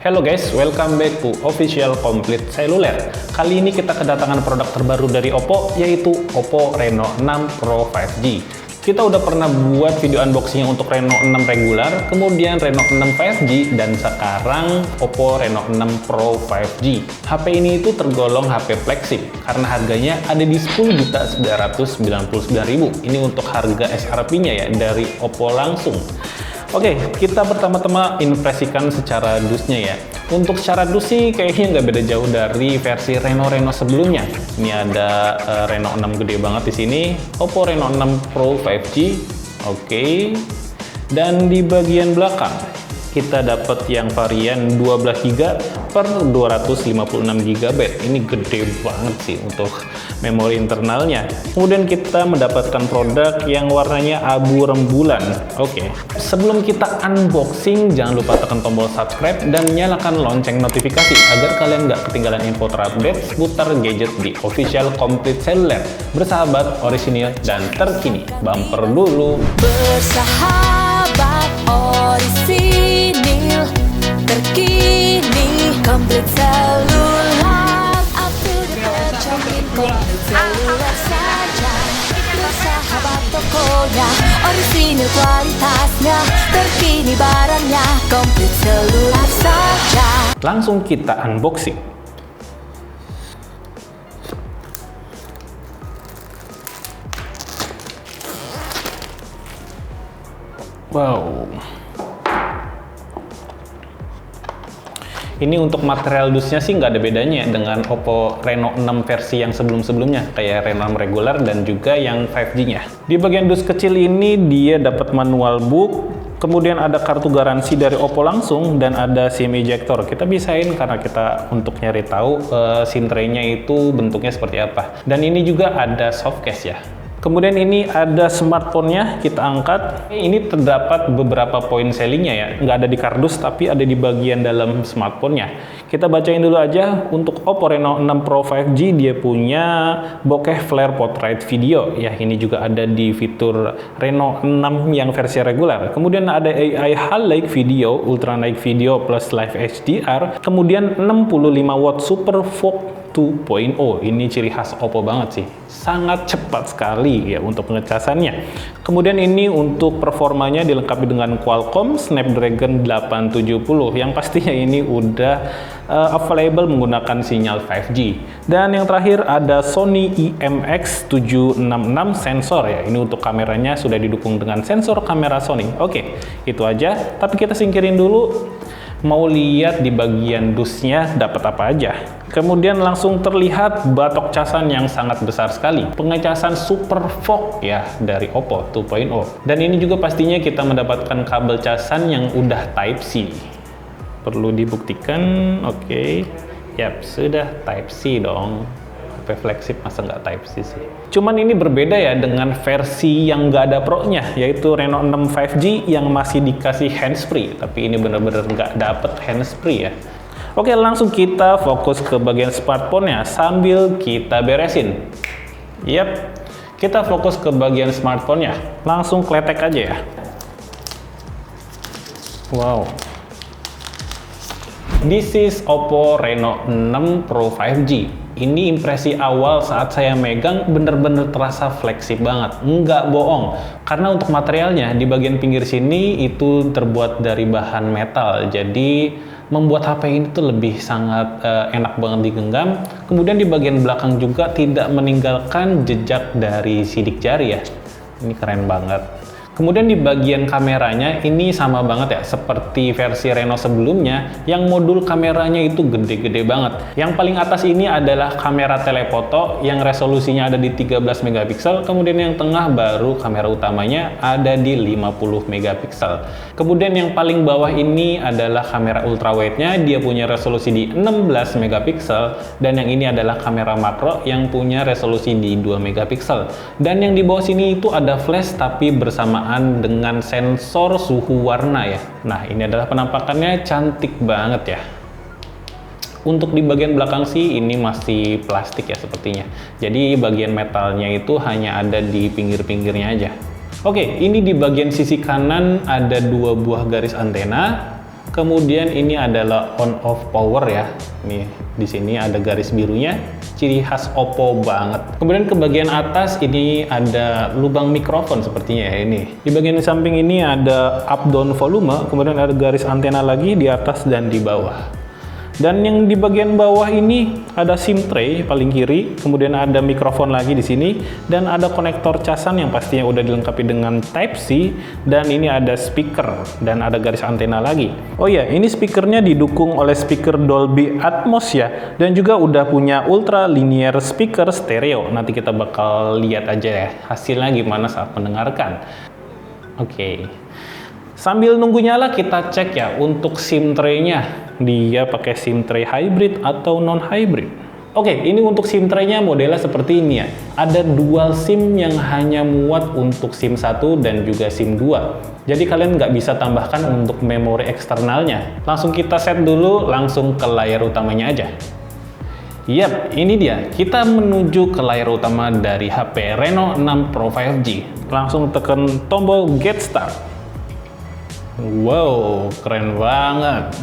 Hello guys, welcome back to Official Complete Cellular. Kali ini kita kedatangan produk terbaru dari Oppo, yaitu Oppo Reno 6 Pro 5G. Kita udah pernah buat video unboxing untuk Reno 6 regular, kemudian Reno 6 5G, dan sekarang Oppo Reno 6 Pro 5G. HP ini itu tergolong HP flagship karena harganya ada di 10.999.000. Ini untuk harga SRP-nya ya dari Oppo langsung. Oke, kita pertama-tama impresikan secara dusnya ya. Untuk secara dus sih kayaknya nggak beda jauh dari versi Reno sebelumnya. Ini ada Reno 6 gede banget di sini, Oppo Reno 6 Pro 5G. Oke. Dan di bagian belakang kita dapat yang varian 12GB per 256GB. Ini gede banget sih untuk memori internalnya. Kemudian kita mendapatkan produk yang warnanya abu rembulan. Oke. Sebelum kita unboxing, jangan lupa tekan tombol subscribe dan nyalakan lonceng notifikasi agar kalian nggak ketinggalan info terupdate seputar gadget di Official Complete Cellular. Bersahabat, orisinil, dan terkini. Bumper dulu. Bersahabat, orisinil, terkini, Complete Cellular, up to the terjamin, Complete Cellular saja. Bersahabat tokonya, orisinil kualitasnya, terkini barangnya, Complete Cellular saja. Langsung kita unboxing. Wow. Ini untuk material dusnya sih nggak ada bedanya dengan Oppo Reno 6 versi yang sebelum-sebelumnya, kayak Reno 6 regular dan juga yang 5G-nya. Di bagian dus kecil ini dia dapat manual book, kemudian ada kartu garansi dari Oppo langsung, dan ada SIM ejector. Kita bisain karena kita untuk nyari tahu SIM tray-nya itu bentuknya seperti apa. Dan ini juga ada soft case ya. Kemudian ini ada smartphone-nya, kita angkat. Ini terdapat beberapa poin sellingnya ya, nggak ada di kardus tapi ada di bagian dalam smartphone-nya. Kita bacain dulu aja. Untuk Oppo Reno 6 Pro 5G dia punya bokeh flare portrait video ya, ini juga ada di fitur Reno 6 yang versi regular. Kemudian ada AI highlight video, ultra night video plus live HDR, kemudian 65 watt super fog 2.0. Ini ciri khas Oppo banget sih, sangat cepat sekali ya untuk pengecasannya. Kemudian ini untuk performanya dilengkapi dengan Qualcomm Snapdragon 870 yang pastinya ini udah available menggunakan sinyal 5G. Dan yang terakhir ada Sony IMX766 sensor ya, ini untuk kameranya sudah didukung dengan sensor kamera Sony. Oke, itu aja, tapi kita singkirin dulu. Mau lihat di bagian dusnya dapat apa aja. Kemudian langsung terlihat batok casan yang sangat besar sekali. Pengecasan Super Fog ya dari Oppo 2.0. Dan ini juga pastinya kita mendapatkan kabel casan yang udah Type-C. Perlu dibuktikan, oke. Yap, sudah Type-C dong. HP flagship masa nggak Type-C sih. Cuman ini berbeda ya dengan versi yang nggak ada Pro-nya, yaitu Reno 6 5G yang masih dikasih handsfree, tapi ini bener-bener nggak dapet handsfree ya. Oke, langsung kita fokus ke bagian smartphone-nya sambil kita beresin. Yap, kita fokus ke bagian smartphone-nya. Langsung kletek aja ya. Wow. This is Oppo Reno 6 Pro 5G. Ini impresi awal saat saya megang bener-bener terasa flagship banget, nggak bohong. Karena untuk materialnya di bagian pinggir sini itu terbuat dari bahan metal, jadi membuat HP ini tuh lebih sangat enak banget digenggam. Kemudian di bagian belakang juga tidak meninggalkan jejak dari sidik jari ya. Ini keren banget. Kemudian di bagian kameranya ini sama banget ya, seperti versi Reno sebelumnya yang modul kameranya itu gede-gede banget. Yang paling atas ini adalah kamera telefoto yang resolusinya ada di 13 megapiksel, kemudian yang tengah baru kamera utamanya ada di 50 megapiksel. Kemudian yang paling bawah ini adalah kamera ultrawide-nya, dia punya resolusi di 16 megapiksel, dan yang ini adalah kamera makro yang punya resolusi di 2 megapiksel. Dan yang di bawah sini itu ada flash tapi bersama dengan sensor suhu warna ya. Nah, ini adalah penampakannya, cantik banget ya. Untuk di bagian belakang sih ini masih plastik ya sepertinya. Jadi bagian metalnya itu hanya ada di pinggir-pinggirnya aja. Oke, ini di bagian sisi kanan ada dua buah garis antena. Kemudian ini adalah on off power ya. Nih, di sini ada garis birunya, ciri khas Oppo banget. Kemudian ke bagian atas ini ada lubang mikrofon sepertinya ya ini. Di bagian samping ini ada up down volume, kemudian ada garis antena lagi di atas dan di bawah. Dan yang di bagian bawah ini ada SIM tray paling kiri, kemudian ada mikrofon lagi di sini, dan ada konektor casan yang pastinya udah dilengkapi dengan Type-C, dan ini ada speaker, dan ada garis antena lagi. Oh ya, ini speakernya didukung oleh speaker Dolby Atmos ya, dan juga udah punya ultra linear speaker stereo. Nanti kita bakal lihat aja ya hasilnya gimana saat mendengarkan. Oke. Sambil nunggu nyala kita cek ya untuk SIM tray-nya. Dia pakai SIM tray hybrid atau non-hybrid. Oke, ini untuk SIM tray-nya modelnya seperti ini ya. Ada dual SIM yang hanya muat untuk SIM 1 dan juga SIM 2. Jadi kalian nggak bisa tambahkan untuk memori eksternalnya. Langsung kita set dulu, langsung ke layar utamanya aja. Yap, ini dia. Kita menuju ke layar utama dari HP Reno 6 Pro 5G. Langsung tekan tombol Get Start. Wow, keren banget.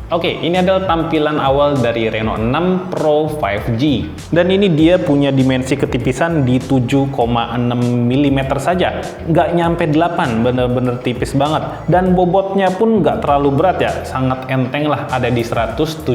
Oke, ini adalah tampilan awal dari Reno 6 Pro 5G. Dan ini dia punya dimensi ketipisan di 7,6 mm saja. Nggak nyampe 8, bener-bener tipis banget. Dan bobotnya pun nggak terlalu berat ya, sangat enteng lah, ada di 177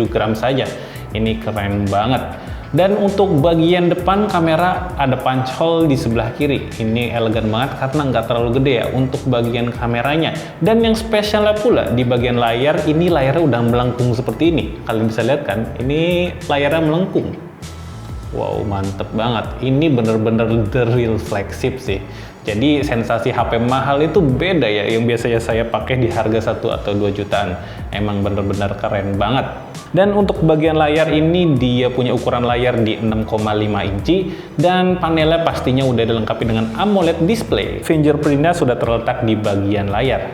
gram saja. Ini keren banget. Dan untuk bagian depan kamera ada punch hole di sebelah kiri. Ini elegan banget karena nggak terlalu gede ya untuk bagian kameranya. Dan yang spesialnya pula di bagian layar, ini layarnya udah melengkung seperti ini. Kalian bisa lihat kan, ini layarnya melengkung. Wow, mantep banget. Ini bener-bener the real flagship sih. Jadi sensasi HP mahal itu beda ya, yang biasanya saya pakai di harga 1 atau 2 jutaan. Emang bener-bener keren banget. Dan untuk bagian layar ini dia punya ukuran layar di 6,5 inci dan panelnya pastinya udah dilengkapi dengan AMOLED display. Fingerprint-nya sudah terletak di bagian layar.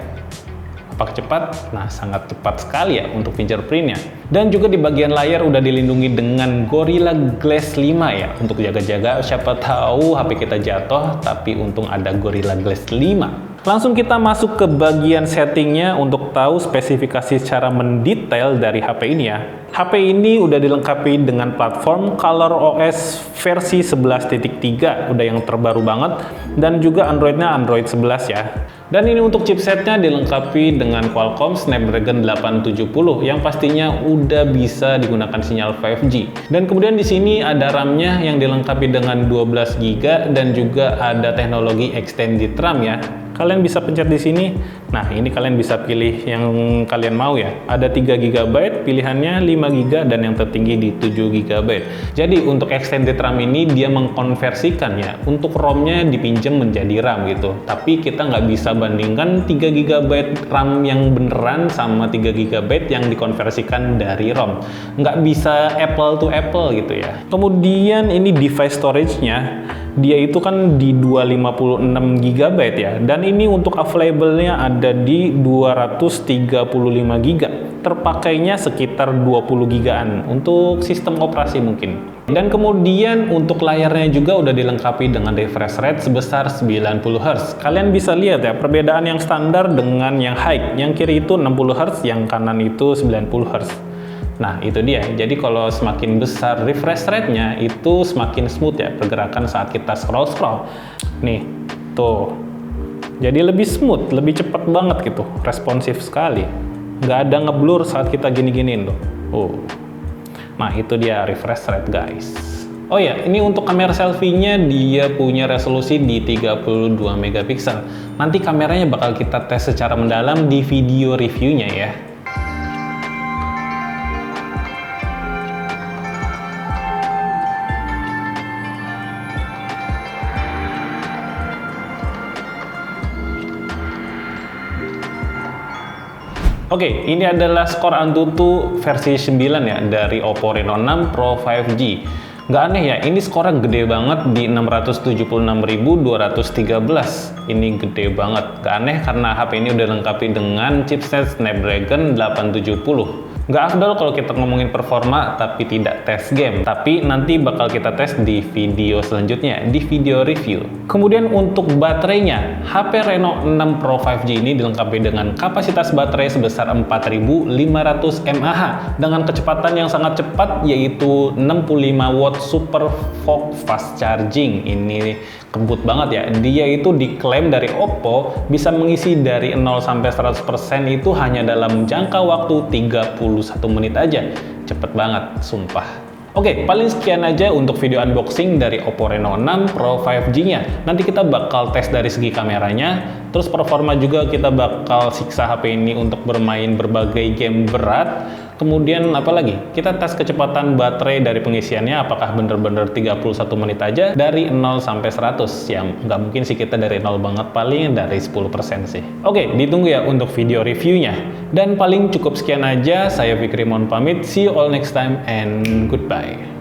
Apakah cepat? Nah, sangat cepat sekali ya untuk fingerprint-nya. Dan juga di bagian layar udah dilindungi dengan Gorilla Glass 5 ya, untuk jaga-jaga siapa tahu HP kita jatuh, tapi untung ada Gorilla Glass 5. Langsung kita masuk ke bagian settingnya untuk tahu spesifikasi secara mendetail dari HP ini ya. HP ini udah dilengkapi dengan platform ColorOS versi 11.3, udah yang terbaru banget, dan juga Android-nya Android 11 ya. Dan ini untuk chipsetnya dilengkapi dengan Qualcomm Snapdragon 870 yang pastinya udah bisa digunakan sinyal 5G. Dan kemudian di sini ada RAM-nya yang dilengkapi dengan 12 GB dan juga ada teknologi extended RAM ya. Kalian bisa pencet di sini. Nah, ini kalian bisa pilih yang kalian mau ya. Ada 3 GB pilihannya, 5 GB dan yang tertinggi di 7 GB. Jadi untuk extended RAM ini dia mengkonversikan ya. Untuk ROM-nya dipinjam menjadi RAM gitu. Tapi kita nggak bisa bandingkan 3 GB RAM yang beneran sama 3 GB yang dikonversikan dari ROM. Nggak bisa apple to apple gitu ya. Kemudian ini device storage-nya dia itu kan di 256 GB ya, dan ini untuk available-nya ada di 235 GB. Terpakainya sekitar 20 GB-an untuk sistem operasi mungkin. Dan kemudian untuk layarnya juga udah dilengkapi dengan refresh rate sebesar 90 Hz. Kalian bisa lihat ya perbedaan yang standar dengan yang high. Yang kiri itu 60 Hz, yang kanan itu 90 Hz. Nah, itu dia. Jadi kalau semakin besar refresh rate-nya, itu semakin smooth ya pergerakan saat kita scroll-scroll. Nih, tuh. Jadi lebih smooth, lebih cepat banget gitu. Responsif sekali. Nggak ada ngeblur saat kita gini-giniin loh. Oh. Nah, itu dia refresh rate, guys. Oh ya, ini untuk kamera selfie-nya dia punya resolusi di 32 megapiksel. Nanti kameranya bakal kita tes secara mendalam di video reviewnya ya. Oke, ini adalah skor Antutu versi 9 ya dari Oppo Reno 6 Pro 5G. Nggak aneh ya, ini skornya gede banget di 676.213. Ini gede banget. Nggak aneh karena HP ini udah lengkapi dengan chipset Snapdragon 870. Nggak afdol kalau kita ngomongin performa tapi tidak tes game, tapi nanti bakal kita tes di video selanjutnya, di video review. Kemudian untuk baterainya, HP Reno 6 Pro 5G ini dilengkapi dengan kapasitas baterai sebesar 4500 mAh dengan kecepatan yang sangat cepat yaitu 65 watt super fast charging. Ini kebut banget ya. Dia itu diklaim dari Oppo bisa mengisi dari 0 sampai 100% itu hanya dalam jangka waktu 31 menit aja. Cepet banget, sumpah. Oke, paling sekian aja untuk video unboxing dari Oppo Reno 6 Pro 5G-nya. Nanti kita bakal tes dari segi kameranya, terus performa juga kita bakal siksa HP ini untuk bermain berbagai game berat. Kemudian apa lagi? Kita tes kecepatan baterai dari pengisiannya apakah bener-bener 31 menit aja dari 0 sampai 100. Yang nggak mungkin sih kita dari 0 banget, paling dari 10% sih. Oke, ditunggu ya untuk video reviewnya. Dan paling cukup sekian aja, saya Fikri mohon pamit. See you all next time and goodbye.